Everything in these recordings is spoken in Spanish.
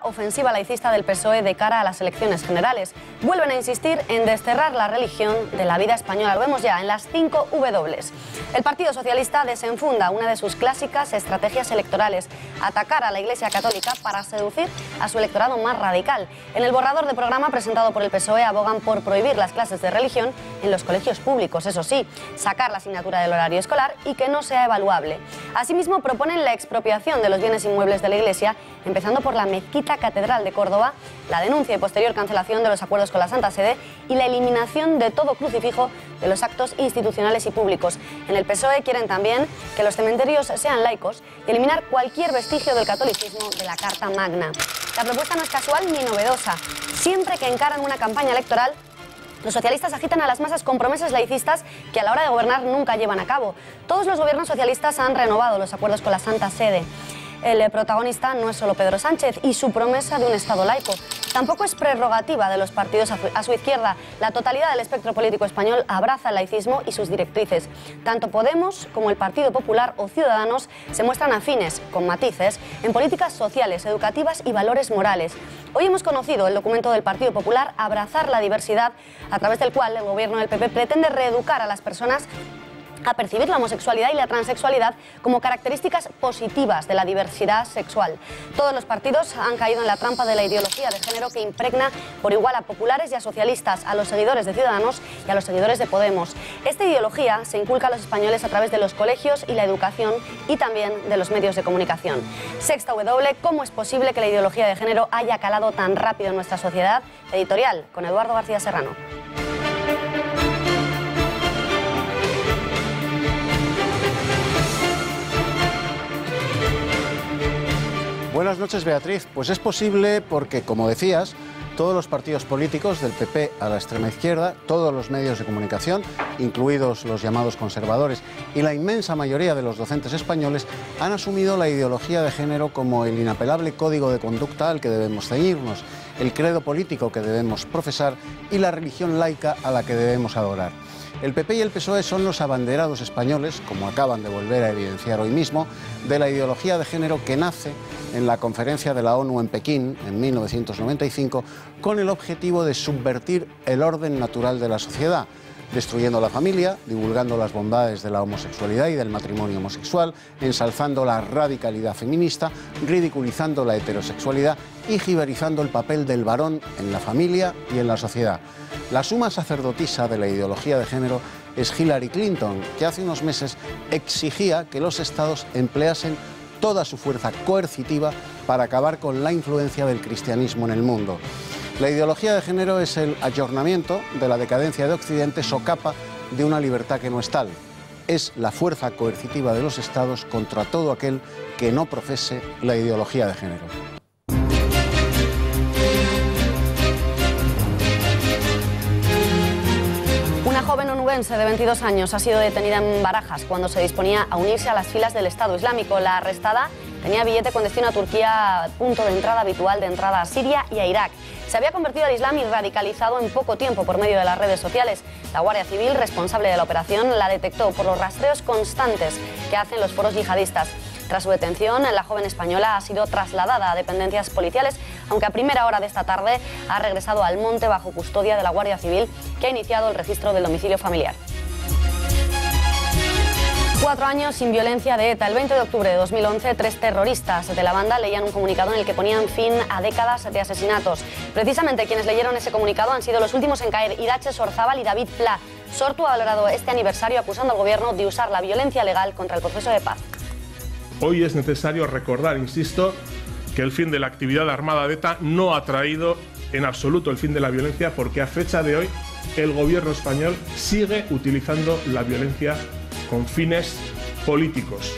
Ofensiva laicista del PSOE de cara a las elecciones generales. Vuelven a insistir en desterrar la religión de la vida española. Lo vemos ya en las 5 W. El Partido Socialista desenfunda una de sus clásicas estrategias electorales: atacar a la Iglesia Católica para seducir a su electorado más radical. En el borrador de programa presentado por el PSOE abogan por prohibir las clases de religión en los colegios públicos, eso sí, sacar la asignatura del horario escolar y que no sea evaluable. Asimismo, proponen la expropiación de los bienes inmuebles de la Iglesia, empezando por la mezquita Catedral de Córdoba, la denuncia y posterior cancelación de los acuerdos con la Santa Sede y la eliminación de todo crucifijo de los actos institucionales y públicos. En el PSOE quieren también que los cementerios sean laicos y eliminar cualquier vestigio del catolicismo de la Carta Magna. La propuesta no es casual ni novedosa. Siempre que encaran una campaña electoral, los socialistas agitan a las masas con promesas laicistas que a la hora de gobernar nunca llevan a cabo. Todos los gobiernos socialistas han renovado los acuerdos con la Santa Sede. El protagonista no es solo Pedro Sánchez y su promesa de un Estado laico. Tampoco es prerrogativa de los partidos a su izquierda. La totalidad del espectro político español abraza el laicismo y sus directrices. Tanto Podemos como el Partido Popular o Ciudadanos se muestran afines, con matices, en políticas sociales, educativas y valores morales. Hoy hemos conocido el documento del Partido Popular, Abrazar la diversidad, a través del cual el gobierno del PP pretende reeducar a las personas a percibir la homosexualidad y la transexualidad como características positivas de la diversidad sexual. Todos los partidos han caído en la trampa de la ideología de género que impregna por igual a populares y a socialistas, a los seguidores de Ciudadanos y a los seguidores de Podemos. Esta ideología se inculca a los españoles a través de los colegios y la educación y también de los medios de comunicación. Sexta W, ¿cómo es posible que la ideología de género haya calado tan rápido en nuestra sociedad? Editorial, con Eduardo García Serrano. Buenas noches, Beatriz. Pues es posible porque, como decías, todos los partidos políticos, del PP a la extrema izquierda, todos los medios de comunicación, incluidos los llamados conservadores, y la inmensa mayoría de los docentes españoles, han asumido la ideología de género como el inapelable código de conducta al que debemos ceñirnos, el credo político que debemos profesar y la religión laica a la que debemos adorar. El PP y el PSOE son los abanderados españoles, como acaban de volver a evidenciar hoy mismo, de la ideología de género que nace en la conferencia de la ONU en Pekín en 1995 con el objetivo de subvertir el orden natural de la sociedad, destruyendo la familia, divulgando las bondades de la homosexualidad y del matrimonio homosexual, ensalzando la radicalidad feminista, ridiculizando la heterosexualidad y jibarizando el papel del varón en la familia y en la sociedad. La suma sacerdotisa de la ideología de género es Hillary Clinton, que hace unos meses exigía que los estados empleasen toda su fuerza coercitiva para acabar con la influencia del cristianismo en el mundo. La ideología de género es el ayornamiento de la decadencia de Occidente, socapa de una libertad que no es tal. Es la fuerza coercitiva de los estados contra todo aquel que no profese la ideología de género. Una joven onubense de 22 años ha sido detenida en Barajas cuando se disponía a unirse a las filas del Estado Islámico. La arrestada tenía billete con destino a Turquía, punto de entrada habitual de entrada a Siria y a Irak. Se había convertido al Islam y radicalizado en poco tiempo por medio de las redes sociales. La Guardia Civil, responsable de la operación, la detectó por los rastreos constantes que hacen los foros yihadistas. Tras su detención, la joven española ha sido trasladada a dependencias policiales, aunque a primera hora de esta tarde ha regresado al monte bajo custodia de la Guardia Civil, que ha iniciado el registro del domicilio familiar. 4 años sin violencia de ETA. El 20 de octubre de 2011, 3 terroristas de la banda leían un comunicado en el que ponían fin a décadas de asesinatos. Precisamente quienes leyeron ese comunicado han sido los últimos en caer: Irache Sorzábal y David Pla. Sortu ha valorado este aniversario acusando al gobierno de usar la violencia legal contra el proceso de paz. Hoy es necesario recordar, insisto, que el fin de la actividad armada de ETA no ha traído en absoluto el fin de la violencia, porque a fecha de hoy el gobierno español sigue utilizando la violencia con fines políticos.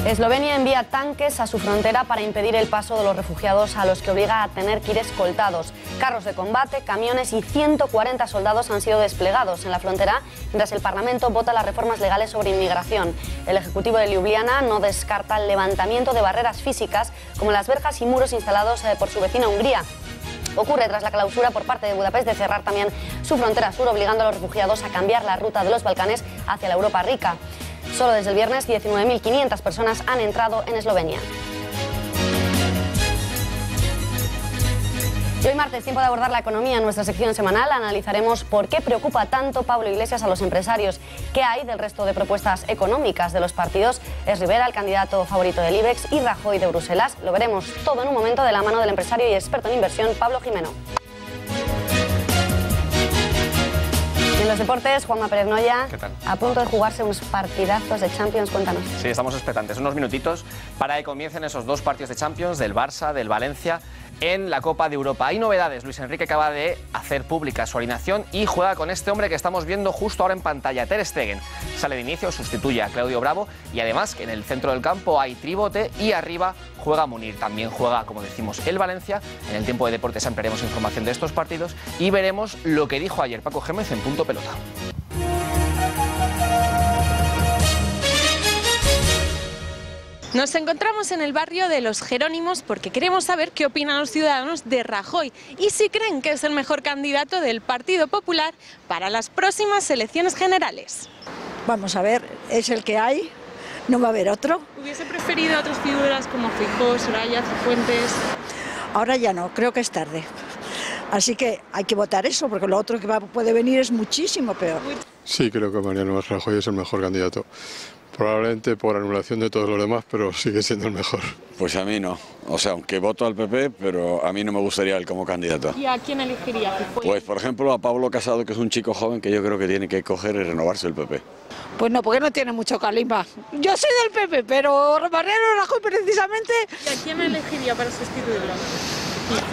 Eslovenia envía tanques a su frontera para impedir el paso de los refugiados, a los que obliga a tener que ir escoltados. Carros de combate, camiones y 140 soldados han sido desplegados en la frontera mientras el Parlamento vota las reformas legales sobre inmigración. El Ejecutivo de Ljubljana no descarta el levantamiento de barreras físicas como las verjas y muros instalados por su vecina Hungría. Ocurre tras la clausura por parte de Budapest de cerrar también su frontera sur, obligando a los refugiados a cambiar la ruta de los Balcanes hacia la Europa rica. Solo desde el viernes 19.500 personas han entrado en Eslovenia. Y hoy martes, tiempo de abordar la economía en nuestra sección semanal. Analizaremos por qué preocupa tanto Pablo Iglesias a los empresarios, qué hay del resto de propuestas económicas de los partidos. Es Rivera el candidato favorito del IBEX y Rajoy de Bruselas. Lo veremos todo en un momento de la mano del empresario y experto en inversión Pablo Jimeno. En los deportes, Juanma Pérez Noya, a punto de jugarse unos partidazos de Champions, cuéntanos. Sí, estamos expectantes, unos minutitos para que comiencen esos dos partidos de Champions del Barça, del Valencia, en la Copa de Europa. Hay novedades, Luis Enrique acaba de hacer pública su alineación y juega con este hombre que estamos viendo justo ahora en pantalla, Ter Stegen. Sale de inicio, sustituye a Claudio Bravo y además que en el centro del campo hay tribote y arriba juega Munir. También juega, como decimos, el Valencia. En el tiempo de deportes ampliaremos información de estos partidos y veremos lo que dijo ayer Paco Gémez en Punto Pelota. Nos encontramos en el barrio de Los Jerónimos porque queremos saber qué opinan los ciudadanos de Rajoy y si creen que es el mejor candidato del Partido Popular para las próximas elecciones generales. Vamos a ver, es el que hay, no va a haber otro. ¿Hubiese preferido a otras figuras como Feijóo, Soraya, Cifuentes? Ahora ya no, creo que es tarde. Así que hay que votar eso, porque lo otro que puede venir es muchísimo peor. Sí, creo que Mariano Rajoy es el mejor candidato. Probablemente por anulación de todos los demás, pero sigue siendo el mejor. Pues a mí no. O sea, aunque voto al PP, pero a mí no me gustaría él como candidato. ¿Y a quién elegiría? Pues, por ejemplo, a Pablo Casado, que es un chico joven que yo creo que tiene que coger y renovarse el PP. Pues no, porque no tiene mucho calimba. Yo soy del PP, pero Mariano Rajoy precisamente... ¿Y a quién elegiría para sustituirlo?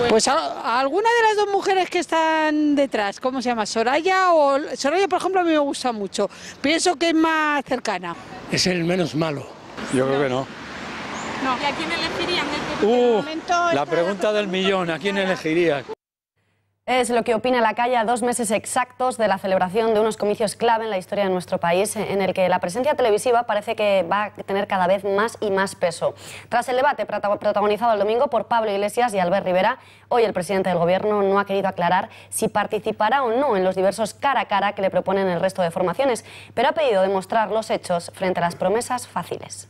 Pues a alguna de las dos mujeres que están detrás, ¿cómo se llama? Soraya, por ejemplo, a mí me gusta mucho. Pienso que es más cercana. Es el menos malo. Yo creo que no. ¿Y a quién elegirían del PP? La pregunta del millón, ¿a quién elegiría? Es lo que opina la calle a 2 meses exactos de la celebración de unos comicios clave en la historia de nuestro país, en el que la presencia televisiva parece que va a tener cada vez más y más peso. Tras el debate protagonizado el domingo por Pablo Iglesias y Albert Rivera, hoy el presidente del Gobierno no ha querido aclarar si participará o no en los diversos cara a cara que le proponen el resto de formaciones, pero ha pedido demostrar los hechos frente a las promesas fáciles.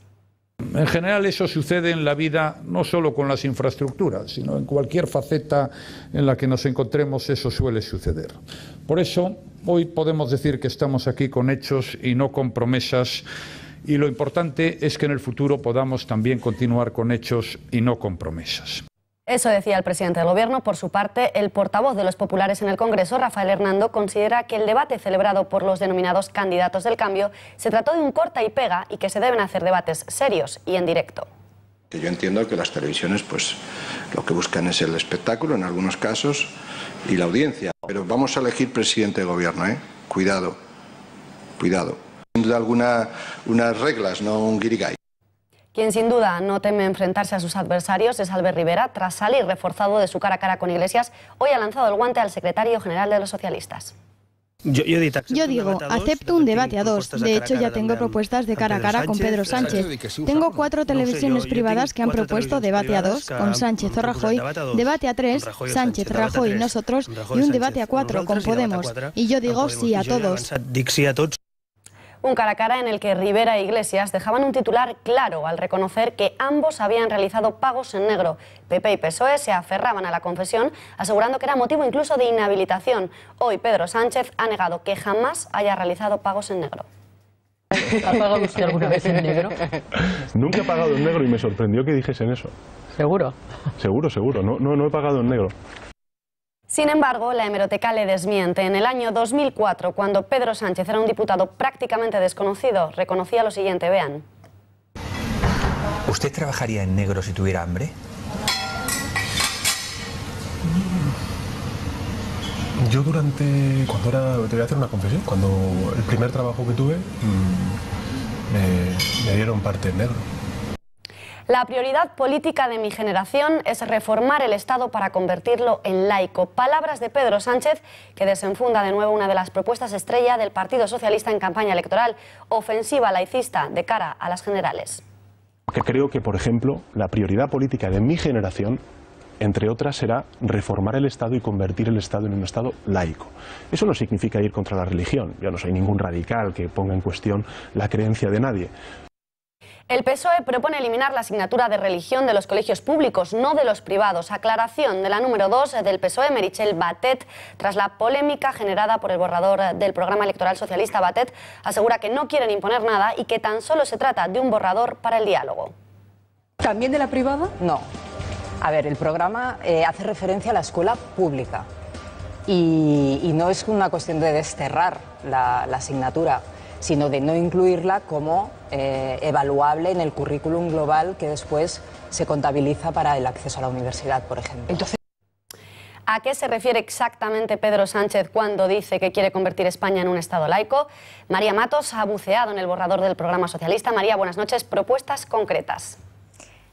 En general eso sucede en la vida no solo con las infraestructuras, sino en cualquier faceta en la que nos encontremos eso suele suceder. Por eso hoy podemos decir que estamos aquí con hechos y no con promesas, y lo importante es que en el futuro podamos también continuar con hechos y no con promesas. Eso decía el presidente del Gobierno. Por su parte, el portavoz de los populares en el Congreso, Rafael Hernando, considera que el debate celebrado por los denominados candidatos del cambio se trató de un corta y pega y que se deben hacer debates serios y en directo. Yo entiendo que las televisiones pues lo que buscan es el espectáculo en algunos casos y la audiencia. Pero vamos a elegir presidente de Gobierno, ¿eh? Cuidado, cuidado. De unas reglas, no un guirigay. Quien sin duda no teme enfrentarse a sus adversarios es Albert Rivera. Tras salir reforzado de su cara a cara con Iglesias, hoy ha lanzado el guante al secretario general de los socialistas. Yo digo, acepto un debate a dos. De hecho, ya tengo propuestas de cara a cara con Pedro Sánchez. Tengo 4 televisiones privadas que han propuesto debate a 2 con Sánchez o Rajoy, debate a 3, Sánchez, Rajoy y nosotros, y un debate a 4 con Podemos. Y yo digo sí a todos. Un cara a cara en el que Rivera e Iglesias dejaban un titular claro al reconocer que ambos habían realizado pagos en negro. PP y PSOE se aferraban a la confesión, asegurando que era motivo incluso de inhabilitación. Hoy Pedro Sánchez ha negado que jamás haya realizado pagos en negro. ¿Has pagado usted alguna vez en negro? Nunca he pagado en negro y me sorprendió que dijesen eso. ¿Seguro? Seguro. No he pagado en negro. Sin embargo, la hemeroteca le desmiente. En el año 2004, cuando Pedro Sánchez era un diputado prácticamente desconocido, reconocía lo siguiente, vean. ¿Usted trabajaría en negro si tuviera hambre? Yo te voy a hacer una confesión, cuando el primer trabajo que tuve me dieron parte en negro. La prioridad política de mi generación es reformar el Estado para convertirlo en laico. Palabras de Pedro Sánchez, que desenfunda de nuevo una de las propuestas estrella del Partido Socialista en campaña electoral, ofensiva laicista de cara a las generales. Porque creo que, por ejemplo, la prioridad política de mi generación, entre otras, será reformar el Estado y convertir el Estado en un Estado laico. Eso no significa ir contra la religión. Yo no soy ningún radical que ponga en cuestión la creencia de nadie. El PSOE propone eliminar la asignatura de religión de los colegios públicos, no de los privados. Aclaración de la número 2 del PSOE, Meritxell Batet, tras la polémica generada por el borrador del programa electoral socialista. Batet asegura que no quieren imponer nada y que tan solo se trata de un borrador para el diálogo. ¿También de la privada? No. A ver, el programa hace referencia a la escuela pública y no es una cuestión de desterrar la asignatura, sino de no incluirla como evaluable en el currículum global que después se contabiliza para el acceso a la universidad, por ejemplo. Entonces, ¿a qué se refiere exactamente Pedro Sánchez cuando dice que quiere convertir España en un Estado laico? María Matos ha buceado en el borrador del programa socialista. María, buenas noches. Propuestas concretas.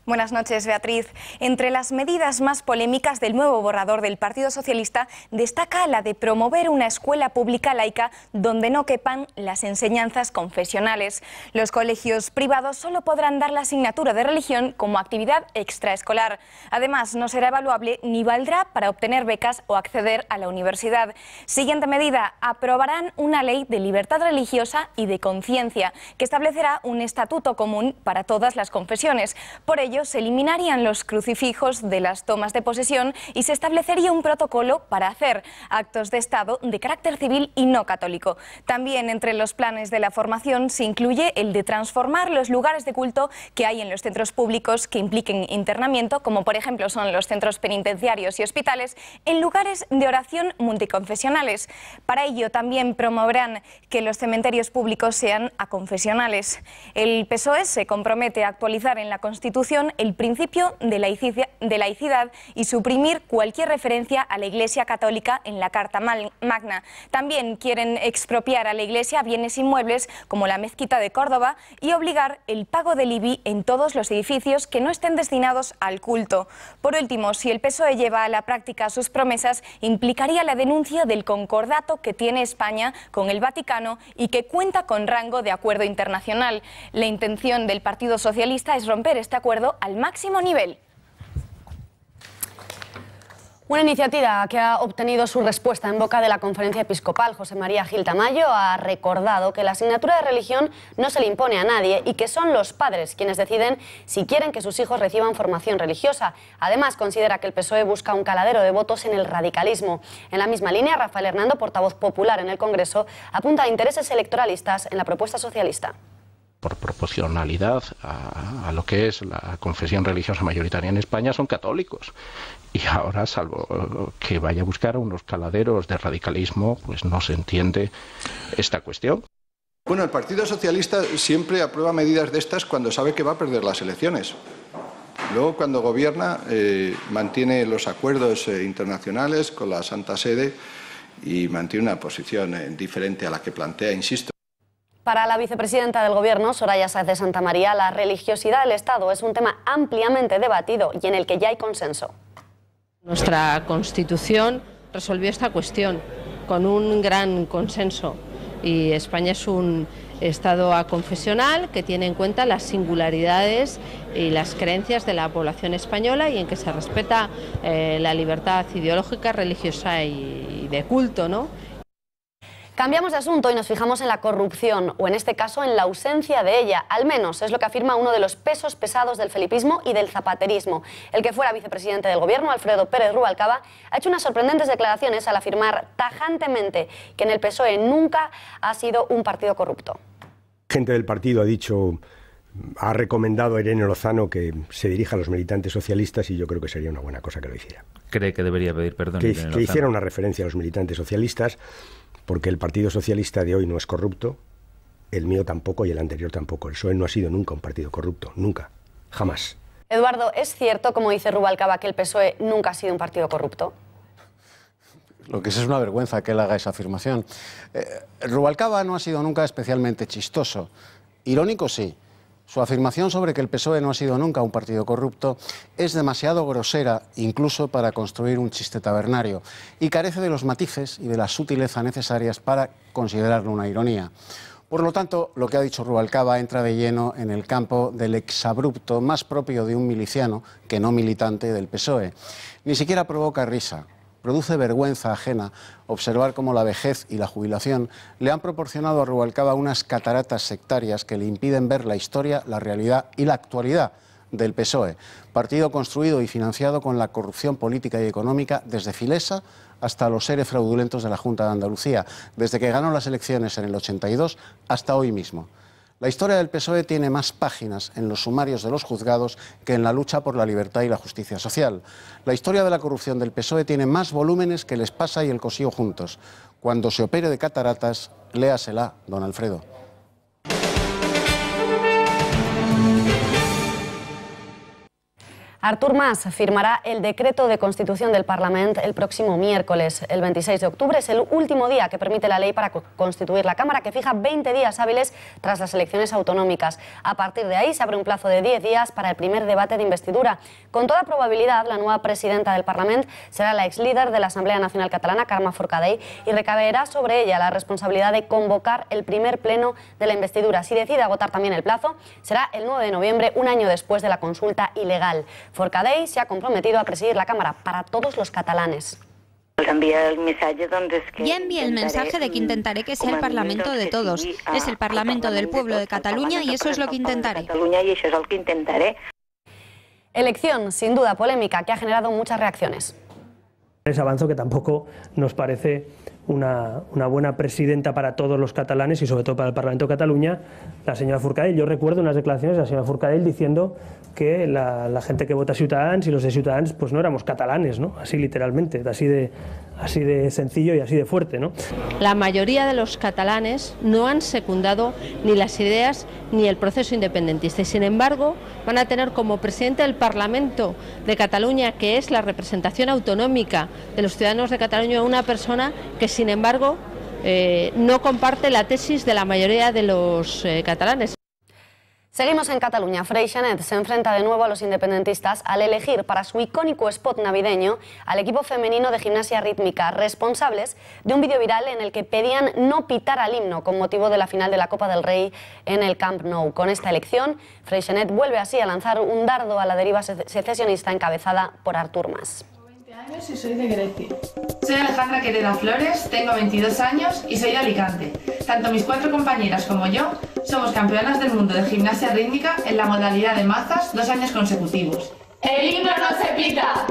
Buenas noches, Beatriz. Entre las medidas más polémicas del nuevo borrador del Partido Socialista destaca la de promover una escuela pública laica donde no quepan las enseñanzas confesionales. Los colegios privados solo podrán dar la asignatura de religión como actividad extraescolar. Además, no será evaluable ni valdrá para obtener becas o acceder a la universidad. Siguiente medida, aprobarán una ley de libertad religiosa y de conciencia que establecerá un estatuto común para todas las confesiones. Por ello, se eliminarían los crucifijos de las tomas de posesión y se establecería un protocolo para hacer actos de Estado de carácter civil y no católico. También entre los planes de la formación se incluye el de transformar los lugares de culto que hay en los centros públicos que impliquen internamiento, como por ejemplo son los centros penitenciarios y hospitales, en lugares de oración multiconfesionales. Para ello también promoverán que los cementerios públicos sean aconfesionales. El PSOE se compromete a actualizar en la Constitución el principio de laicidad y suprimir cualquier referencia a la Iglesia Católica en la Carta Magna. También quieren expropiar a la Iglesia bienes inmuebles como la Mezquita de Córdoba y obligar el pago del IBI en todos los edificios que no estén destinados al culto. Por último, si el PSOE lleva a la práctica sus promesas, implicaría la denuncia del concordato que tiene España con el Vaticano y que cuenta con rango de acuerdo internacional. La intención del Partido Socialista es romper este acuerdo al máximo nivel. Una iniciativa que ha obtenido su respuesta en boca de la Conferencia Episcopal. José María Gil Tamayo ha recordado que la asignatura de religión no se le impone a nadie y que son los padres quienes deciden si quieren que sus hijos reciban formación religiosa. Además, considera que el PSOE busca un caladero de votos en el radicalismo. En la misma línea, Rafael Hernando, portavoz popular en el Congreso, apunta a intereses electoralistas en la propuesta socialista. Por proporcionalidad a lo que es la confesión religiosa mayoritaria en España, son católicos. Y ahora, salvo que vaya a buscar unos caladeros de radicalismo, pues no se entiende esta cuestión. Bueno, el Partido Socialista siempre aprueba medidas de estas cuando sabe que va a perder las elecciones. Luego, cuando gobierna, mantiene los acuerdos internacionales con la Santa Sede y mantiene una posición diferente a la que plantea, insisto. Para la vicepresidenta del Gobierno, Soraya Sáez de Santamaría, la religiosidad del Estado es un tema ampliamente debatido y en el que ya hay consenso. Nuestra Constitución resolvió esta cuestión con un gran consenso y España es un Estado aconfesional que tiene en cuenta las singularidades y las creencias de la población española y en que se respeta la libertad ideológica, religiosa y de culto, ¿no? Cambiamos de asunto y nos fijamos en la corrupción, o en este caso en la ausencia de ella. Al menos es lo que afirma uno de los pesos pesados del felipismo y del zapaterismo. El que fuera vicepresidente del Gobierno, Alfredo Pérez Rubalcaba, ha hecho unas sorprendentes declaraciones al afirmar tajantemente que en el PSOE nunca ha sido un partido corrupto. Gente del partido ha recomendado a Irene Lozano que se dirija a los militantes socialistas y yo creo que sería una buena cosa que lo hiciera. ¿Cree que debería pedir perdón? Que hiciera una referencia a los militantes socialistas, porque el Partido Socialista de hoy no es corrupto, el mío tampoco y el anterior tampoco. El PSOE no ha sido nunca un partido corrupto, nunca, jamás. Eduardo, ¿es cierto, como dice Rubalcaba, que el PSOE nunca ha sido un partido corrupto? Lo que es una vergüenza que él haga esa afirmación. Rubalcaba no ha sido nunca especialmente chistoso. Irónico sí. Su afirmación sobre que el PSOE no ha sido nunca un partido corrupto es demasiado grosera incluso para construir un chiste tabernario y carece de los matices y de la sutileza necesarias para considerarlo una ironía. Por lo tanto, lo que ha dicho Rubalcaba entra de lleno en el campo del exabrupto más propio de un miliciano que no militante del PSOE. Ni siquiera provoca risa. Produce vergüenza ajena observar cómo la vejez y la jubilación le han proporcionado a Rubalcaba unas cataratas sectarias que le impiden ver la historia, la realidad y la actualidad del PSOE, partido construido y financiado con la corrupción política y económica desde Filesa hasta los seres fraudulentos de la Junta de Andalucía, desde que ganó las elecciones en el 82 hasta hoy mismo. La historia del PSOE tiene más páginas en los sumarios de los juzgados que en la lucha por la libertad y la justicia social. La historia de la corrupción del PSOE tiene más volúmenes que el Espasa y el Cosío juntos. Cuando se opere de cataratas, léasela, don Alfredo. Artur Mas firmará el decreto de constitución del Parlamento el próximo miércoles. El 26 de octubre es el último día que permite la ley para constituir la Cámara, que fija 20 días hábiles tras las elecciones autonómicas. A partir de ahí se abre un plazo de 10 días para el primer debate de investidura. Con toda probabilidad, la nueva presidenta del Parlamento será la ex líder de la Asamblea Nacional Catalana, Carme Forcadell, y recaerá sobre ella la responsabilidad de convocar el primer pleno de la investidura. Si decide agotar también el plazo, será el 9 de noviembre, un año después de la consulta ilegal. Forcadell se ha comprometido a presidir la Cámara para todos los catalanes. Ya envié el mensaje de que intentaré que sea el Parlamento de todos. Es el Parlamento del pueblo de Cataluña y eso es lo que intentaré. Elección, sin duda polémica, que ha generado muchas reacciones. Es avanzo que tampoco nos parece una buena presidenta para todos los catalanes y sobre todo para el Parlamento de Cataluña, la señora Forcadell. Yo recuerdo unas declaraciones de la señora Forcadell diciendo que la gente que vota Ciutadans y los de Ciutadans pues no éramos catalanes, ¿no? Así literalmente, así de sencillo y así de fuerte, ¿no? La mayoría de los catalanes no han secundado ni las ideas ni el proceso independentista y sin embargo van a tener como presidente del Parlamento de Cataluña, que es la representación autonómica de los ciudadanos de Cataluña, una persona que sin embargo no comparte la tesis de la mayoría de los catalanes. Seguimos en Cataluña. Freixenet se enfrenta de nuevo a los independentistas al elegir para su icónico spot navideño al equipo femenino de gimnasia rítmica, responsables de un vídeo viral en el que pedían no pitar al himno con motivo de la final de la Copa del Rey en el Camp Nou. Con esta elección, Freixenet vuelve así a lanzar un dardo a la deriva secesionista encabezada por Artur Mas. Y soy de Grecia. Soy Alejandra Quereda Flores, tengo 22 años y soy de Alicante. Tanto mis 4 compañeras como yo somos campeonas del mundo de gimnasia rítmica en la modalidad de mazas 2 años consecutivos. ¡El himno no se pita!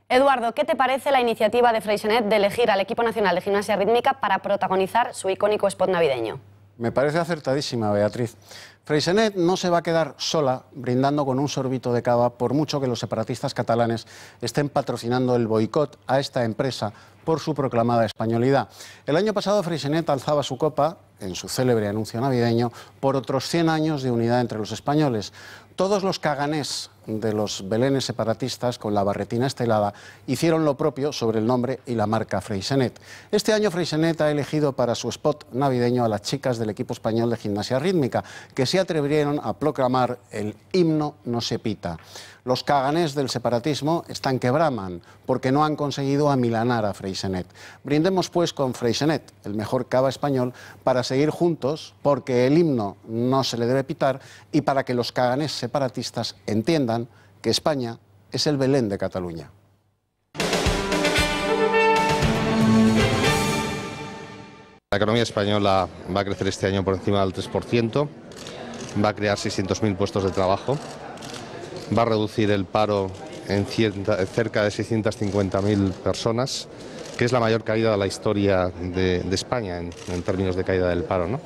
Eduardo, ¿qué te parece la iniciativa de Freixenet de elegir al equipo nacional de gimnasia rítmica para protagonizar su icónico spot navideño? Me parece acertadísima, Beatriz. Freixenet no se va a quedar sola brindando con un sorbito de cava por mucho que los separatistas catalanes estén patrocinando el boicot a esta empresa por su proclamada españolidad. El año pasado Freixenet alzaba su copa, en su célebre anuncio navideño, por otros 100 años de unidad entre los españoles. Todos los caganés de los belenes separatistas con la barretina estelada hicieron lo propio sobre el nombre y la marca Freixenet. Este año Freixenet ha elegido para su spot navideño a las chicas del equipo español de gimnasia rítmica, que se atrevieron a proclamar el himno no se pita. Los caganés del separatismo están que braman porque no han conseguido amilanar a Freixenet. Brindemos pues con Freixenet, el mejor cava español, para seguir juntos, porque el himno no se le debe pitar y para que los caganés separatistas entiendan que España es el Belén de Cataluña. La economía española va a crecer este año por encima del 3%, va a crear 600.000 puestos de trabajo, va a reducir el paro en cerca de 650.000 personas, que es la mayor caída de la historia de España en términos de caída del paro, ¿no?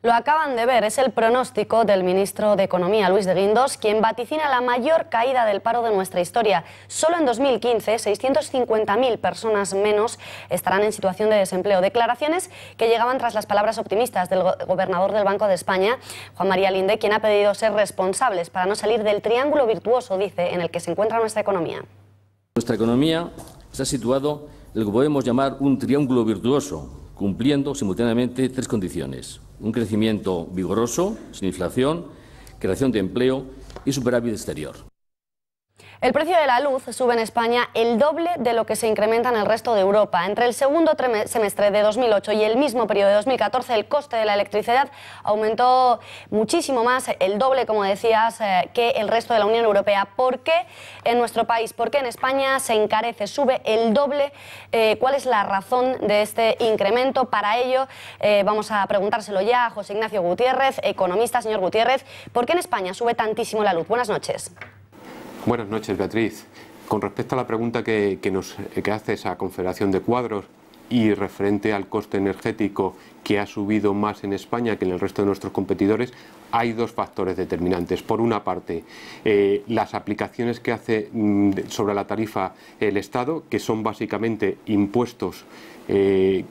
Lo acaban de ver, es el pronóstico del ministro de Economía, Luis de Guindos, quien vaticina la mayor caída del paro de nuestra historia. Solo en 2015, 650.000 personas menos estarán en situación de desempleo. Declaraciones que llegaban tras las palabras optimistas del gobernador del Banco de España, Juan María Linde, quien ha pedido ser responsables para no salir del triángulo virtuoso, dice, en el que se encuentra nuestra economía. Nuestra economía se ha situado en lo que podemos llamar un triángulo virtuoso, cumpliendo simultáneamente 3 condiciones: un crecimiento vigoroso, sin inflación, creación de empleo y superávit exterior. El precio de la luz sube en España el doble de lo que se incrementa en el resto de Europa. Entre el segundo semestre de 2008 y el mismo periodo de 2014, el coste de la electricidad aumentó muchísimo más, el doble, como decías, que el resto de la Unión Europea. ¿Por qué en nuestro país? ¿Por qué en España se encarece, sube el doble? ¿Cuál es la razón de este incremento? Para ello, vamos a preguntárselo ya a José Ignacio Gutiérrez, economista. Señor Gutiérrez, ¿por qué en España sube tantísimo la luz? Buenas noches. Buenas noches, Beatriz. Con respecto a la pregunta que hace esa Confederación de Cuadros y referente al coste energético que ha subido más en España que en el resto de nuestros competidores, hay dos factores determinantes. Por una parte, las aplicaciones que hace sobre la tarifa el Estado, que son básicamente impuestos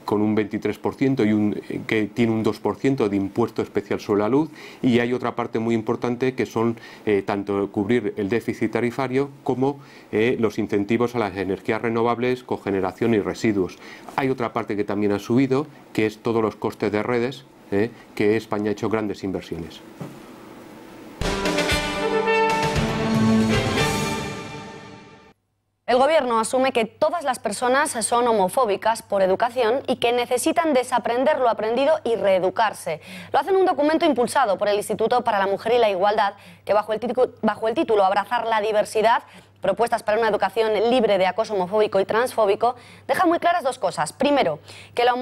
con un 23% y que tiene un 2% de impuesto especial sobre la luz, y hay otra parte muy importante que son tanto cubrir el déficit tarifario como los incentivos a las energías renovables, cogeneración y residuos. Hay otra parte que también ha subido, que es todos los costes de redes, que España ha hecho grandes inversiones. El Gobierno asume que todas las personas son homofóbicas por educación y que necesitan desaprender lo aprendido y reeducarse. Lo hace en un documento impulsado por el Instituto para la Mujer y la Igualdad, que bajo el título Abrazar la diversidad, propuestas para una educación libre de acoso homofóbico y transfóbico, deja muy claras dos cosas. Primero, que la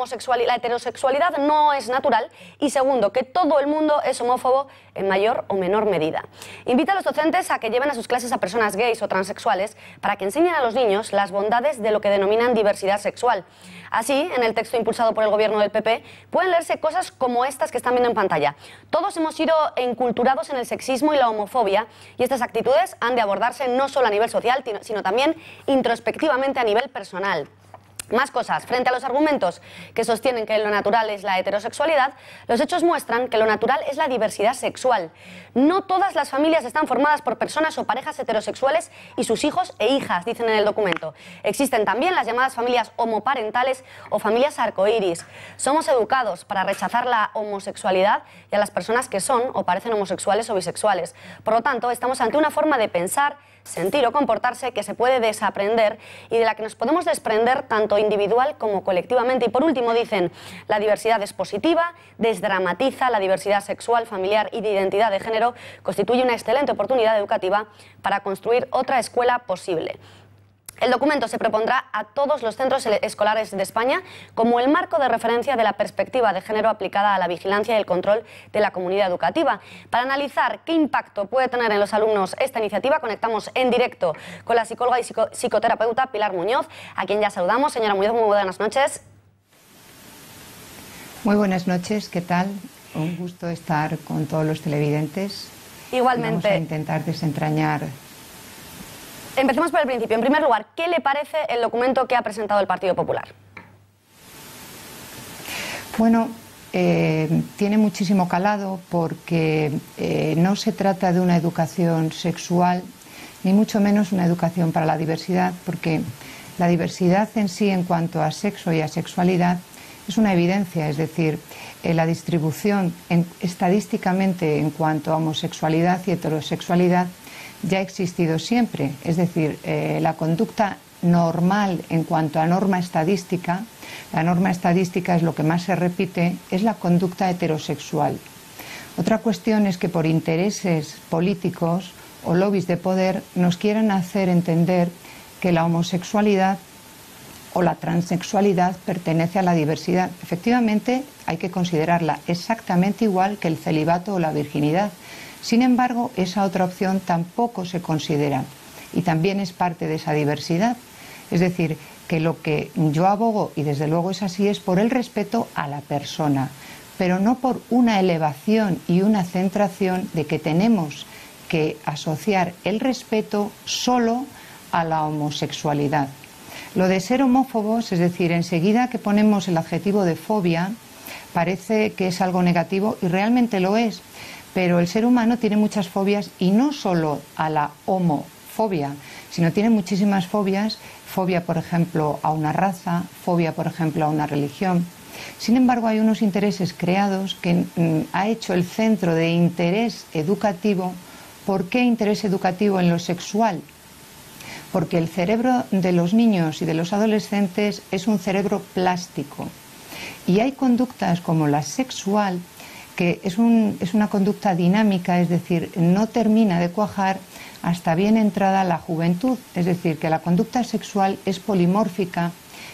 heterosexualidad no es natural, y segundo, que todo el mundo es homófobo en mayor o menor medida. Invita a los docentes a que lleven a sus clases a personas gays o transexuales para que enseñen a los niños las bondades de lo que denominan diversidad sexual. Así, en el texto impulsado por el Gobierno del PP, pueden leerse cosas como estas que están viendo en pantalla. Todos hemos sido enculturados en el sexismo y la homofobia, y estas actitudes han de abordarse no solo a nivel social, sino también introspectivamente a nivel personal. Más cosas. Frente a los argumentos que sostienen que lo natural es la heterosexualidad, los hechos muestran que lo natural es la diversidad sexual. No todas las familias están formadas por personas o parejas heterosexuales y sus hijos e hijas, dicen en el documento. Existen también las llamadas familias homoparentales o familias arcoíris. Somos educados para rechazar la homosexualidad y a las personas que son o parecen homosexuales o bisexuales. Por lo tanto, estamos ante una forma de pensar, sentir o comportarse que se puede desaprender y de la que nos podemos desprender tanto individual como colectivamente. Y por último dicen, la diversidad es positiva, desdramatiza la diversidad sexual, familiar y de identidad de género, constituye una excelente oportunidad educativa para construir otra escuela posible. El documento se propondrá a todos los centros escolares de España como el marco de referencia de la perspectiva de género aplicada a la vigilancia y el control de la comunidad educativa. Para analizar qué impacto puede tener en los alumnos esta iniciativa, conectamos en directo con la psicóloga y psicoterapeuta Pilar Muñoz, a quien ya saludamos. Señora Muñoz, muy buenas noches. Muy buenas noches, ¿qué tal? Un gusto estar con todos los televidentes. Igualmente. Vamos a intentar desentrañar. Empecemos por el principio. En primer lugar, ¿qué le parece el documento que ha presentado el Partido Popular? Bueno, tiene muchísimo calado porque no se trata de una educación sexual, ni mucho menos una educación para la diversidad, porque la diversidad en sí en cuanto a sexo y a sexualidad es una evidencia, es decir, la distribución estadísticamente en cuanto a homosexualidad y heterosexualidad ya ha existido siempre, es decir, la conducta normal en cuanto a norma estadística, la norma estadística es lo que más se repite, es la conducta heterosexual. Otra cuestión es que por intereses políticos o lobbies de poder nos quieren hacer entender que la homosexualidad o la transexualidad pertenece a la diversidad. Efectivamente, hay que considerarla exactamente igual que el celibato o la virginidad. Sin embargo, esa otra opción tampoco se considera y también es parte de esa diversidad. Es decir, que lo que yo abogo, y desde luego es así, es por el respeto a la persona, pero no por una elevación y una centración de que tenemos que asociar el respeto solo a la homosexualidad. Lo de ser homófobos, es decir, enseguida que ponemos el adjetivo de fobia, parece que es algo negativo y realmente lo es. Pero el ser humano tiene muchas fobias y no solo a la homofobia, sino tiene muchísimas fobias, fobia por ejemplo a una raza, fobia por ejemplo a una religión. Sin embargo, hay unos intereses creados que ha hecho el centro de interés educativo. ¿Por qué interés educativo en lo sexual? porque el cerebro de los niños y de los adolescentes es un cerebro plástico. Y hay conductas como la sexual, que es una conducta dinámica, es decir, no termina de cuajar hasta bien entrada la juventud. Es decir, que la conducta sexual es polimórfica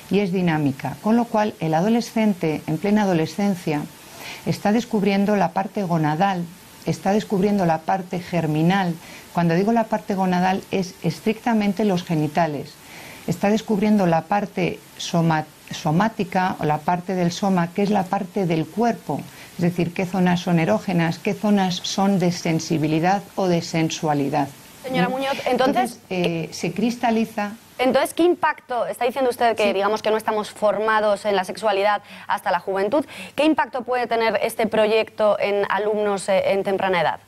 y es dinámica, con lo cual el adolescente en plena adolescencia está descubriendo la parte gonadal, está descubriendo la parte germinal. Cuando digo la parte gonadal es estrictamente los genitales. Está descubriendo la parte somática o la parte del soma, que es la parte del cuerpo. Es decir, qué zonas son erógenas, qué zonas son de sensibilidad o de sensualidad. Señora Muñoz, entonces se cristaliza. Entonces, ¿qué impacto, está diciendo usted que digamos que no estamos formados en la sexualidad hasta la juventud, qué impacto puede tener este proyecto en alumnos en temprana edad?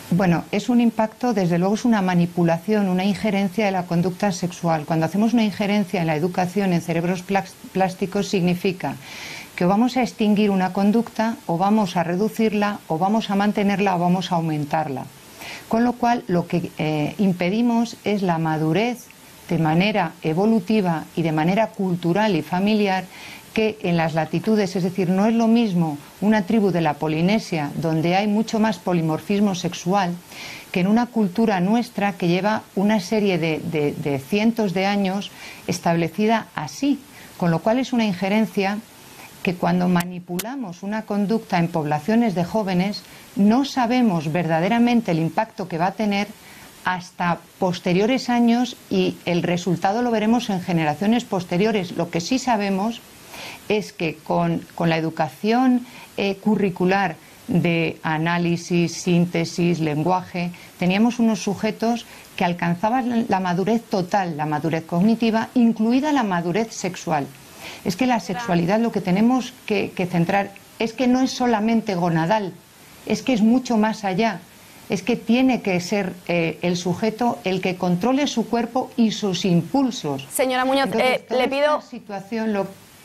Bueno, es un impacto, desde luego es una manipulación, una injerencia de la conducta sexual. Cuando hacemos una injerencia en la educación en cerebros plásticos significa que o vamos a extinguir una conducta, o vamos a reducirla, o vamos a mantenerla, o vamos a aumentarla. Con lo cual, lo que impedimos es la madurez de manera evolutiva y de manera cultural y familiar que en las latitudes, es decir, no es lo mismo una tribu de la Polinesia, donde hay mucho más polimorfismo sexual, que en una cultura nuestra que lleva una serie de cientos de años establecida así, con lo cual es una injerencia que cuando manipulamos una conducta en poblaciones de jóvenes no sabemos verdaderamente el impacto que va a tener hasta posteriores años y el resultado lo veremos en generaciones posteriores. Lo que sí sabemos es que con la educación curricular de análisis, síntesis, lenguaje, teníamos unos sujetos que alcanzaban la madurez total, la madurez cognitiva, incluida la madurez sexual. Es que la sexualidad lo que tenemos que centrar es que no es solamente gonadal, es que es mucho más allá. Es que tiene que ser el sujeto el que controle su cuerpo y sus impulsos. Señora Muñoz, Entonces,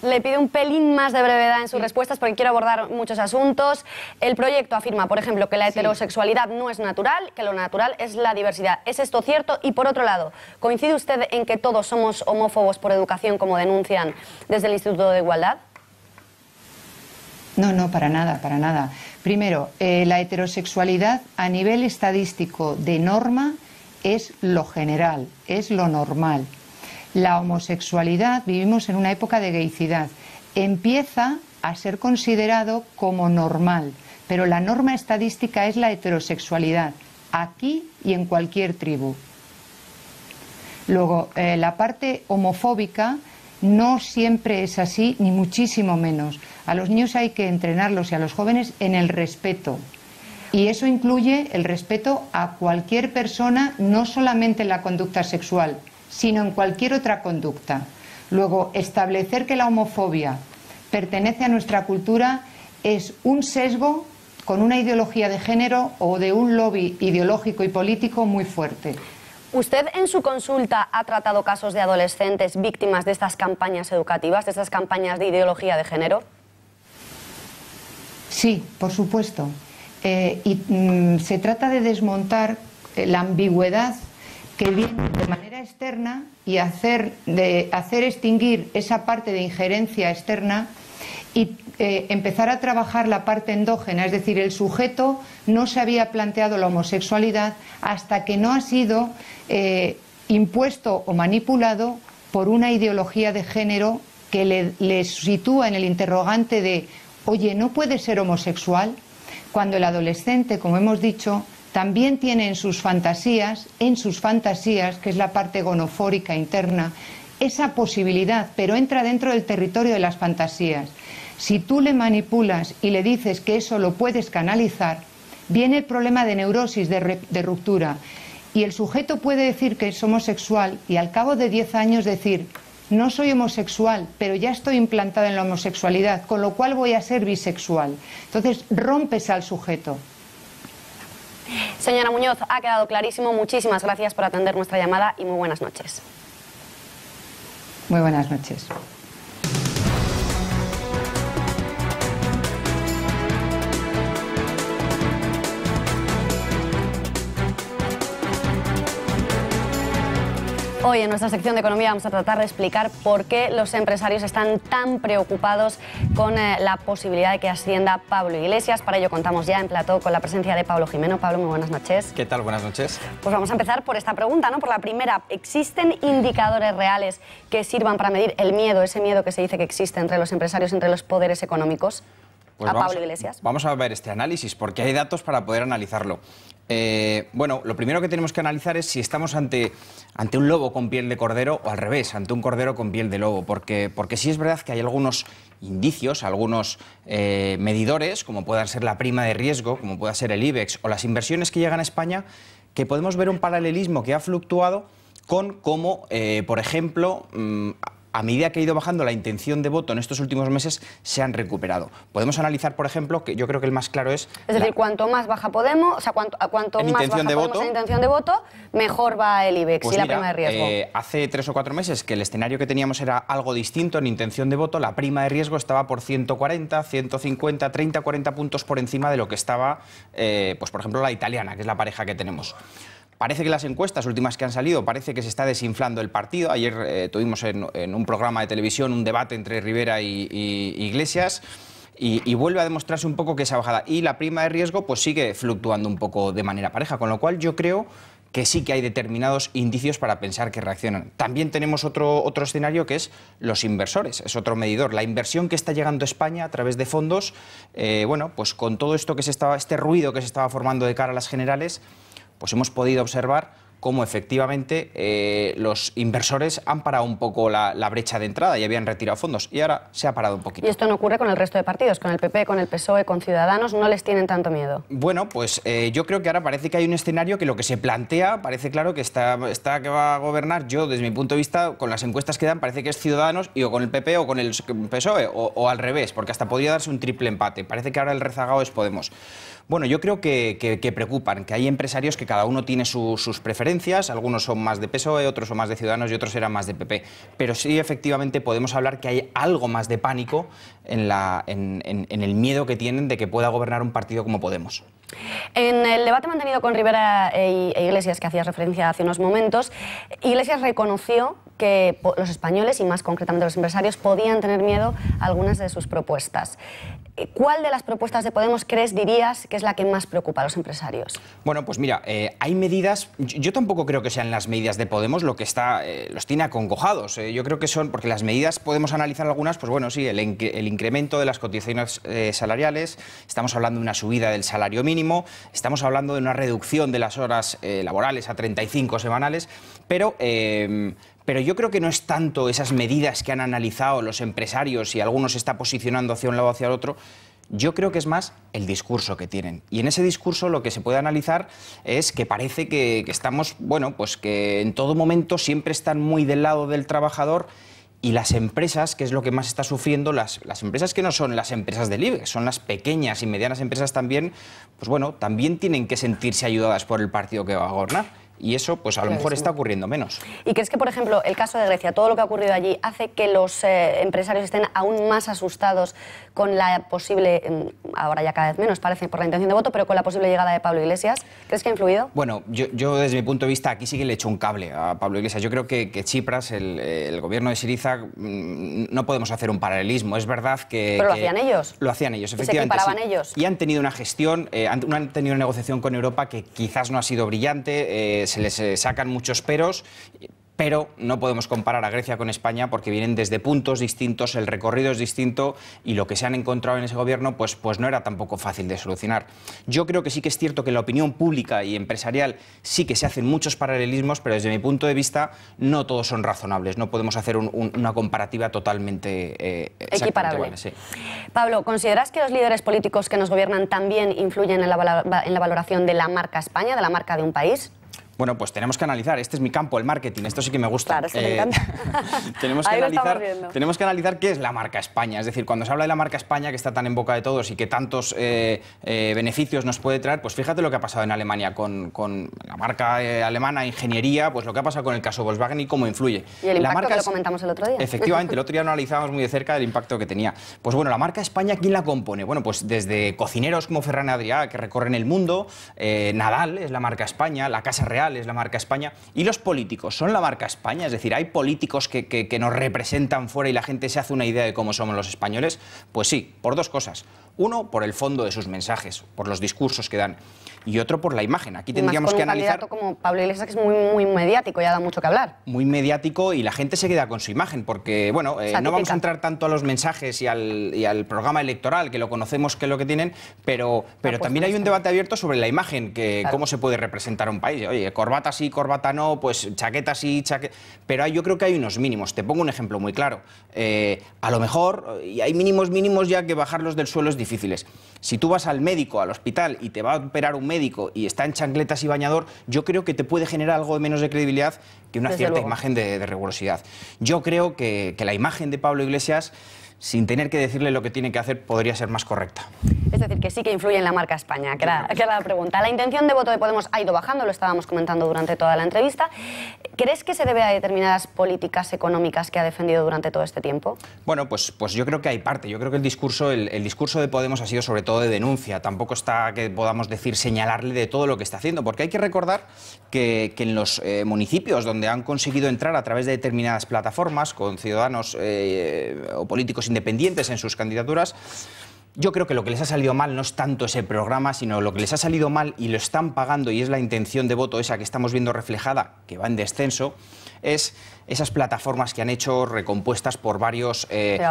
le pido un pelín más de brevedad en sus respuestas porque quiero abordar muchos asuntos. El proyecto afirma, por ejemplo, que la heterosexualidad no es natural, que lo natural es la diversidad. ¿Es esto cierto? Y por otro lado, ¿coincide usted en que todos somos homófobos por educación, como denuncian desde el Instituto de Igualdad? No, para nada, para nada. Primero, la heterosexualidad a nivel estadístico de norma es lo general, es lo normal. La homosexualidad, vivimos en una época de gaycidad, empieza a ser considerado como normal, pero la norma estadística es la heterosexualidad, aquí y en cualquier tribu. Luego, la parte homofóbica no siempre es así, ni muchísimo menos. A los niños hay que entrenarlos y a los jóvenes en el respeto. Y eso incluye el respeto a cualquier persona, no solamente en la conducta sexual, sino en cualquier otra conducta. Luego, establecer que la homofobia pertenece a nuestra cultura es un sesgo con una ideología de género o de un lobby ideológico y político muy fuerte. ¿Usted en su consulta ha tratado casos de adolescentes víctimas de estas campañas educativas, de estas campañas de ideología de género? Sí, por supuesto. Se trata de desmontar la ambigüedad que viene de manera externa y hacer extinguir esa parte de injerencia externa y empezar a trabajar la parte endógena, es decir, el sujeto no se había planteado la homosexualidad hasta que no ha sido impuesto o manipulado por una ideología de género que le sitúa en el interrogante de, oye, ¿no puede ser homosexual? Cuando el adolescente, como hemos dicho, también tiene en sus fantasías, que es la parte gonofórica interna, esa posibilidad, pero entra dentro del territorio de las fantasías. Si tú le manipulas y le dices que eso lo puedes canalizar, viene el problema de neurosis, de ruptura. Y el sujeto puede decir que es homosexual y al cabo de 10 años decir, no soy homosexual, pero ya estoy implantada en la homosexualidad, con lo cual voy a ser bisexual. Entonces rompes al sujeto. Señora Muñoz, ha quedado clarísimo. Muchísimas gracias por atender nuestra llamada y muy buenas noches. Muy buenas noches. Hoy en nuestra sección de economía vamos a tratar de explicar por qué los empresarios están tan preocupados con la posibilidad de que ascienda Pablo Iglesias. Para ello contamos ya en plató con la presencia de Pablo Jimeno. Pablo, muy buenas noches. ¿Qué tal? Buenas noches. Pues vamos a empezar por esta pregunta, ¿no? Por la primera. ¿Existen indicadores reales que sirvan para medir el miedo, ese miedo que se dice que existe entre los empresarios, entre los poderes económicos? Pues a Pablo Iglesias. Vamos a ver este análisis, porque hay datos para poder analizarlo. Bueno, lo primero que tenemos que analizar es si estamos ante un lobo con piel de cordero o al revés, ante un cordero con piel de lobo, porque sí es verdad que hay algunos indicios, algunos medidores, como puedan ser la prima de riesgo, como pueda ser el IBEX o las inversiones que llegan a España, que podemos ver un paralelismo que ha fluctuado con cómo, por ejemplo, a medida que ha ido bajando la intención de voto en estos últimos meses, se han recuperado. Podemos analizar, por ejemplo, que yo creo que el más claro es... Es decir, cuanto más baja Podemos, o sea, cuanto más baja Podemos en intención de voto, mejor va el IBEX y la prima de riesgo. Hace 3 o 4 meses que el escenario que teníamos era algo distinto en intención de voto, la prima de riesgo estaba por 140, 150, 30, 40 puntos por encima de lo que estaba, pues por ejemplo, la italiana, que es la pareja que tenemos. Parece que las encuestas últimas que han salido, parece que se está desinflando el partido. Ayer tuvimos en un programa de televisión un debate entre Rivera y Iglesias y vuelve a demostrarse un poco que esa bajada. Y la prima de riesgo pues sigue fluctuando un poco de manera pareja, con lo cual yo creo que sí que hay determinados indicios para pensar que reaccionan. También tenemos otro escenario que es los inversores, es otro medidor. La inversión que está llegando a España a través de fondos, bueno, pues con todo esto que este ruido que se estaba formando de cara a las generales, pues hemos podido observar cómo efectivamente los inversores han parado un poco la brecha de entrada y habían retirado fondos y ahora se ha parado un poquito. Y esto no ocurre con el resto de partidos, con el PP, con el PSOE, con Ciudadanos, ¿no les tienen tanto miedo? Bueno, pues yo creo que ahora parece que hay un escenario que lo que se plantea, parece claro que está que va a gobernar. Yo, desde mi punto de vista, con las encuestas que dan, parece que es Ciudadanos y o con el PP o con el PSOE o al revés, porque hasta podría darse un triple empate. Parece que ahora el rezagado es Podemos. Bueno, yo creo que preocupan, que hay empresarios que cada uno tiene sus preferencias, algunos son más de PSOE, otros son más de Ciudadanos y otros eran más de PP. Pero sí, efectivamente, podemos hablar que hay algo más de pánico en el miedo que tienen de que pueda gobernar un partido como Podemos. En el debate mantenido con Rivera e Iglesias, que hacías referencia hace unos momentos, Iglesias reconoció que los españoles, y más concretamente los empresarios, podían tener miedo a algunas de sus propuestas. ¿Cuál de las propuestas de Podemos dirías que es la que más preocupa a los empresarios? Bueno, pues mira, hay medidas, yo tampoco creo que sean las medidas de Podemos lo que los tiene acongojados. Yo creo que son, porque las medidas podemos analizar algunas, pues bueno, sí, el incremento de las cotizaciones salariales, estamos hablando de una subida del salario mínimo, estamos hablando de una reducción de las horas laborales a 35 semanales, pero yo creo que no es tanto esas medidas que han analizado los empresarios y algunos se está posicionando hacia un lado o hacia el otro. Yo creo que es más el discurso que tienen. Y en ese discurso lo que se puede analizar es que parece que estamos, bueno, pues que en todo momento siempre están muy del lado del trabajador y las empresas, que es lo que más está sufriendo, las empresas que no son las empresas del IBEX, son las pequeñas y medianas empresas también, pues bueno, también tienen que sentirse ayudadas por el partido que va a gobernar. Y eso, pues a lo mejor está ocurriendo menos. ¿Y crees que, por ejemplo, el caso de Grecia, todo lo que ha ocurrido allí, hace que los empresarios estén aún más asustados con la posible, ahora ya cada vez menos parece, por la intención de voto, pero con la posible llegada de Pablo Iglesias? ¿Crees que ha influido? Bueno, yo desde mi punto de vista aquí sí que le echo un cable a Pablo Iglesias. Yo creo que Tsipras, el gobierno de Syriza, no podemos hacer un paralelismo. Es verdad que... ¿Pero lo hacían ellos? Lo hacían ellos, efectivamente. ¿Y se equiparaban ellos? Y han tenido una gestión, han tenido una negociación con Europa que quizás no ha sido brillante, se les sacan muchos peros, pero no podemos comparar a Grecia con España porque vienen desde puntos distintos, el recorrido es distinto y lo que se han encontrado en ese gobierno pues no era tampoco fácil de solucionar. Yo creo que sí que es cierto que en la opinión pública y empresarial sí que se hacen muchos paralelismos, pero desde mi punto de vista no todos son razonables, no podemos hacer una comparativa totalmente equiparable. Igual, sí. Pablo, ¿consideras que los líderes políticos que nos gobiernan también influyen en la valoración de la marca España, de la marca de un país? Bueno, pues tenemos que analizar, este es mi campo, el marketing, esto sí que me gusta. Claro, me encanta. tenemos que analizar qué es la marca España, es decir, cuando se habla de la marca España, que está tan en boca de todos y que tantos beneficios nos puede traer, pues fíjate lo que ha pasado en Alemania con la marca alemana, ingeniería, pues lo que ha pasado con el caso Volkswagen y cómo influye. Y el impacto que lo comentamos el otro día. Efectivamente, el otro día lo analizábamos muy de cerca del impacto que tenía. Pues bueno, la marca España, ¿quién la compone? Bueno, pues desde cocineros como Ferran Adrià, que recorren el mundo, Nadal es la marca España, la Casa Real Real es la marca España. ¿Y los políticos son la marca España? Es decir, ¿hay políticos que nos representan fuera y la gente se hace una idea de cómo somos los españoles? Pues sí, por dos cosas. Uno, por el fondo de sus mensajes, por los discursos que dan. Y otro, por la imagen. Aquí tendríamos que analizar... candidato como Pablo Iglesias, que es muy mediático y ha dado mucho que hablar. Muy mediático, y la gente se queda con su imagen, porque, bueno, no vamos a entrar tanto a los mensajes y al programa electoral, que lo conocemos, que es lo que tienen, pero también hay un debate abierto sobre la imagen, cómo se puede representar a un país. Oye, corbata sí, corbata no, pues chaqueta sí, chaqueta... Pero yo creo que hay unos mínimos. Te pongo un ejemplo muy claro. A lo mejor, y hay mínimos ya que bajarlos del suelo es difíciles. Si tú vas al médico, al hospital, y te va a operar un médico y está en chancletas y bañador, yo creo que te puede generar algo de menos de credibilidad que una cierta imagen de rigurosidad. Yo creo que la imagen de Pablo Iglesias, sin tener que decirle lo que tiene que hacer, podría ser más correcta. Es decir, que sí que influye en la marca España, que era la pregunta. La intención de voto de Podemos ha ido bajando, lo estábamos comentando durante toda la entrevista. ¿Crees que se debe a determinadas políticas económicas que ha defendido durante todo este tiempo? Bueno, pues yo creo que hay parte. Yo creo que el discurso de Podemos ha sido sobre todo de denuncia. Tampoco está que podamos decir, señalarle de todo lo que está haciendo, porque hay que recordar que en los municipios donde han conseguido entrar a través de determinadas plataformas, con ciudadanos o políticos independientes en sus candidaturas, yo creo que lo que les ha salido mal no es tanto ese programa, sino lo que les ha salido mal, y lo están pagando, y es la intención de voto esa que estamos viendo reflejada, que va en descenso, es esas plataformas que han hecho recompuestas por varios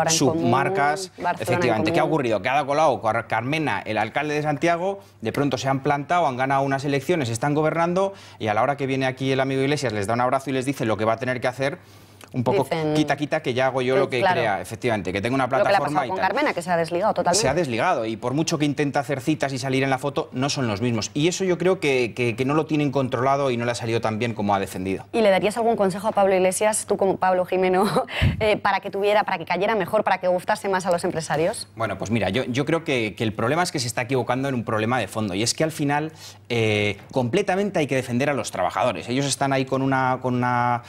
submarcas. Efectivamente, ¿qué ha ocurrido? Que ha dado colado Carmena, el alcalde de Santiago, de pronto se han plantado, han ganado unas elecciones, están gobernando, y a la hora que viene aquí el amigo Iglesias les da un abrazo y les dice lo que va a tener que hacer. Un poco quita, que ya hago yo lo que crea, efectivamente, que tengo una plataforma. Lo que le ha pasado con Carmena, que se ha desligado totalmente. Se ha desligado, y por mucho que intenta hacer citas y salir en la foto, no son los mismos. Y eso yo creo que no lo tienen controlado y no le ha salido tan bien como ha defendido. ¿Y le darías algún consejo a Pablo Iglesias, tú como Pablo Jimeno, para que cayera mejor, para que gustase más a los empresarios? Bueno, pues mira, yo creo que el problema es que se está equivocando en un problema de fondo, y es que al final completamente hay que defender a los trabajadores. Ellos están ahí con una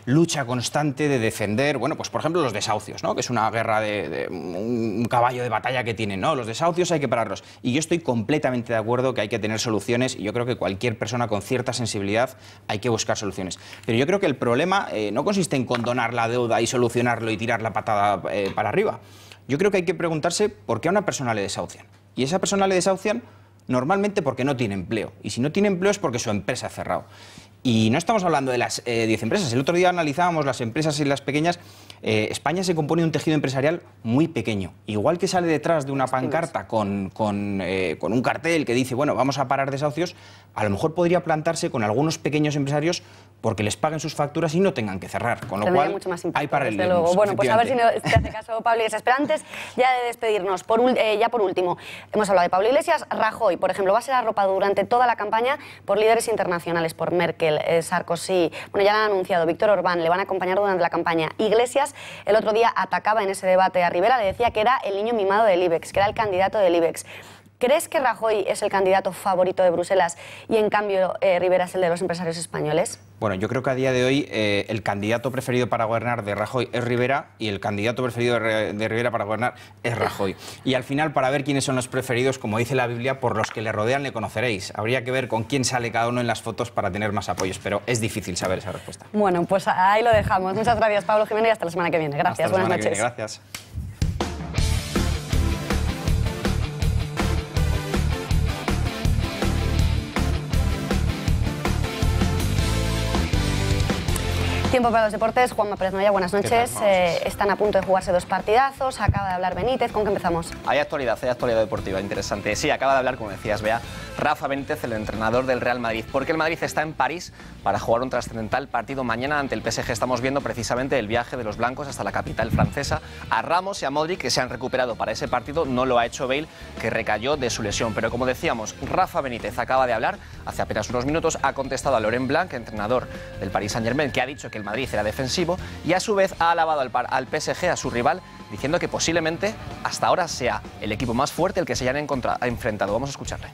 lucha constante de defender, bueno, pues por ejemplo los desahucios, ¿no? Que es una guerra de un caballo de batalla que tienen, ¿no? Los desahucios hay que pararlos. Y yo estoy completamente de acuerdo que hay que tener soluciones, y yo creo que cualquier persona con cierta sensibilidad hay que buscar soluciones. Pero yo creo que el problema no consiste en condonar la deuda y solucionarlo y tirar la patada para arriba. Yo creo que hay que preguntarse por qué a una persona le desahucian. Y a esa persona le desahucian normalmente porque no tiene empleo. Y si no tiene empleo es porque su empresa ha cerrado. Y no estamos hablando de las 10 empresas. El otro día analizábamos las empresas y las pequeñas. España se compone de un tejido empresarial muy pequeño. Igual que sale detrás de una pancarta con un cartel que dice, bueno, vamos a parar desahucios, a lo mejor podría plantarse con algunos pequeños empresarios porque les paguen sus facturas y no tengan que cerrar. Con lo cual, mucho más impacto, hay paralelismos. luego. Bueno, pues a ver si te hace caso Pablo Iglesias. Pero antes ya de despedirnos, ya por último, hemos hablado de Pablo Iglesias. Rajoy, por ejemplo, va a ser arropado durante toda la campaña por líderes internacionales, por Merkel, Sarkozy, bueno, ya lo han anunciado, Víctor Orbán, le van a acompañar durante la campaña. Iglesias el otro día atacaba en ese debate a Rivera, le decía que era el niño mimado del IBEX, que era el candidato del IBEX. ¿Crees que Rajoy es el candidato favorito de Bruselas y en cambio Rivera es el de los empresarios españoles? Bueno, yo creo que a día de hoy el candidato preferido para gobernar de Rajoy es Rivera, y el candidato preferido de Rivera para gobernar es Rajoy. Y al final, para ver quiénes son los preferidos, como dice la Biblia, por los que le rodean le conoceréis. Habría que ver con quién sale cada uno en las fotos para tener más apoyos, pero es difícil saber esa respuesta. Bueno, pues ahí lo dejamos. Muchas gracias, Pablo Jimeno, y hasta la semana que viene. Gracias, buenas noches. Gracias. Tiempo para los deportes. Juanma Pérez Noya, buenas noches. Están a punto de jugarse 2 partidazos. Acaba de hablar Benítez. ¿Con qué empezamos? Hay actualidad deportiva interesante. Sí, acaba de hablar, como decías, Bea, Rafa Benítez, el entrenador del Real Madrid. Porque el Madrid está en París para jugar un trascendental partido mañana ante el PSG. Estamos viendo precisamente el viaje de los blancos hasta la capital francesa. A Ramos y a Modric, que se han recuperado para ese partido. No lo ha hecho Bale, que recayó de su lesión. Pero como decíamos, Rafa Benítez acaba de hablar hace apenas unos minutos. Ha contestado a Laurent Blanc, entrenador del Paris Saint-Germain, que ha dicho que el Madrid era defensivo, y a su vez ha alabado al PSG, a su rival, diciendo que posiblemente hasta ahora sea el equipo más fuerte el que se hayan enfrentado. Vamos a escucharle.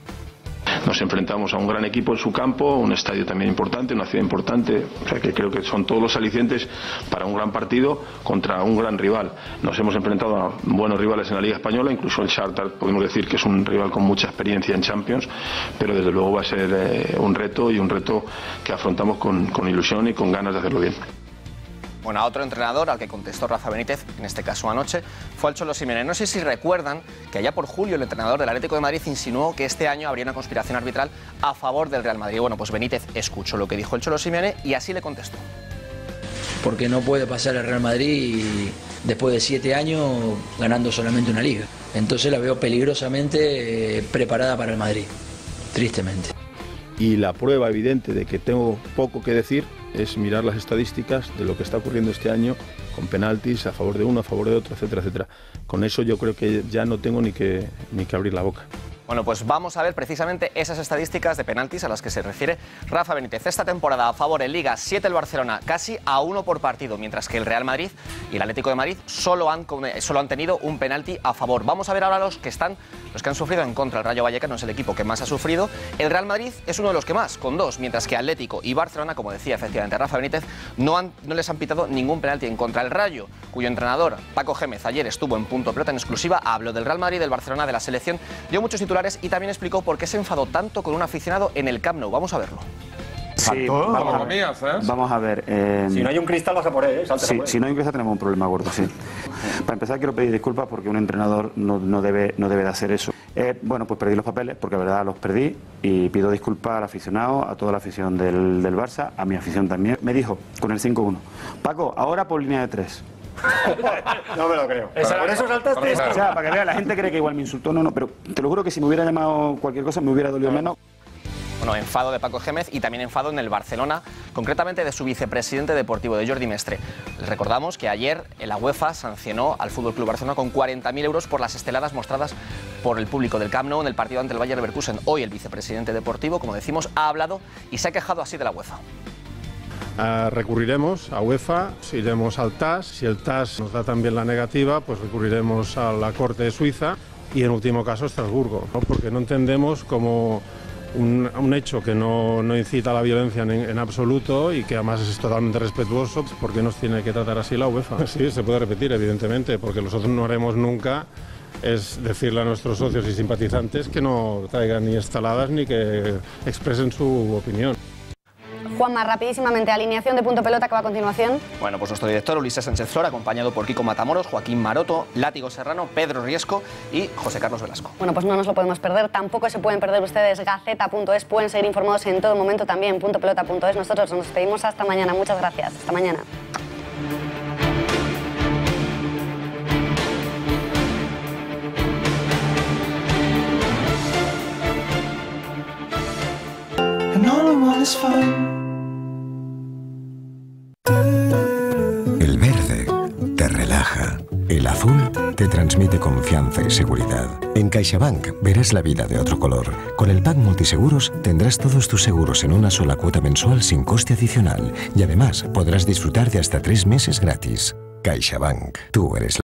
nos enfrentamos a un gran equipo en su campo, un estadio también importante, una ciudad importante, o sea que creo que son todos los alicientes para un gran partido contra un gran rival. Nos hemos enfrentado a buenos rivales en la Liga Española, incluso el Shakhtar podemos decir que es un rival con mucha experiencia en Champions, pero desde luego va a ser un reto, y un reto que afrontamos con ilusión y con ganas de hacerlo bien. Bueno, a otro entrenador al que contestó Rafa Benítez, en este caso anoche, fue al Cholo Simeone. No sé si recuerdan que allá por julio el entrenador del Atlético de Madrid insinuó que este año habría una conspiración arbitral a favor del Real Madrid. Bueno, pues Benítez escuchó lo que dijo el Cholo Simeone y así le contestó. Porque no puede pasar el Real Madrid después de 7 años ganando solamente una liga. Entonces la veo peligrosamente preparada para el Madrid, tristemente. Y la prueba evidente de que tengo poco que decir es mirar las estadísticas de lo que está ocurriendo este año con penaltis a favor de uno, a favor de otro, etcétera, etcétera. Con eso yo creo que ya no tengo ni que abrir la boca. Bueno, pues vamos a ver precisamente esas estadísticas de penaltis a las que se refiere Rafa Benítez. Esta temporada a favor en Liga, 7 el Barcelona, casi a 1 por partido, mientras que el Real Madrid y el Atlético de Madrid solo han tenido un penalti a favor. Vamos a ver ahora los que han sufrido en contra. El Rayo Vallecano es el equipo que más ha sufrido. El Real Madrid es uno de los que más, con 2, mientras que Atlético y Barcelona, como decía efectivamente Rafa Benítez, no les han pitado ningún penalti en contra. El Rayo, cuyo entrenador Paco Gémez ayer estuvo en Punto Pelota en exclusiva, habló del Real Madrid, del Barcelona, de la selección, dio muchos titulares y también explicó por qué se enfadó tanto con un aficionado en el Camp Nou. Vamos a verlo. Sí, vamos a ver. Si no hay un cristal, vas a por él, si no hay un cristal, tenemos un problema gordo, sí. Para empezar, quiero pedir disculpas porque un entrenador no debe de hacer eso. Bueno, pues perdí los papeles, porque la verdad los perdí, y pido disculpas al aficionado, a toda la afición del Barça, a mi afición también. Me dijo, con el 5-1, Paco, ahora por línea de 3. No me lo creo. Por eso saltaste esto. O sea, para que vea, la gente cree que igual me insultó, no, pero te lo juro que si me hubiera llamado cualquier cosa me hubiera dolido menos. Bueno, enfado de Paco Gémez y también enfado en el Barcelona, concretamente de su vicepresidente deportivo, de Jordi Mestre. Les recordamos que ayer la UEFA sancionó al FC Barcelona con 40.000 euros por las esteladas mostradas por el público del Camp Nou en el partido ante el Bayer Leverkusen. Hoy el vicepresidente deportivo, como decimos, ha hablado y se ha quejado así de la UEFA. Recurriremos a UEFA, iremos al TAS, si el TAS nos da también la negativa, pues recurriremos a la Corte de Suiza y en último caso a Estrasburgo, ¿no? Porque no entendemos como un hecho que no incita a la violencia en absoluto y que además es totalmente respetuoso, ¿por qué nos tiene que tratar así la UEFA? Sí, se puede repetir evidentemente, porque nosotros no haremos nunca es decirle a nuestros socios y simpatizantes que no traigan ni estaladas ni que expresen su opinión. Juanma, rapidísimamente, alineación de Punto Pelota que va a continuación. Bueno, pues nuestro director Ulises Sánchez Flor, acompañado por Kiko Matamoros, Joaquín Maroto, Látigo Serrano, Pedro Riesco y José Carlos Velasco. Bueno, pues no nos lo podemos perder, tampoco se pueden perder ustedes Gaceta.es, pueden seguir informados en todo momento también, puntopelota.es. Nosotros nos despedimos hasta mañana, muchas gracias, hasta mañana. El verde te relaja. El azul te transmite confianza y seguridad. En CaixaBank verás la vida de otro color. Con el pack multiseguros tendrás todos tus seguros en una sola cuota mensual sin coste adicional. Y además podrás disfrutar de hasta 3 meses gratis. CaixaBank. Tú eres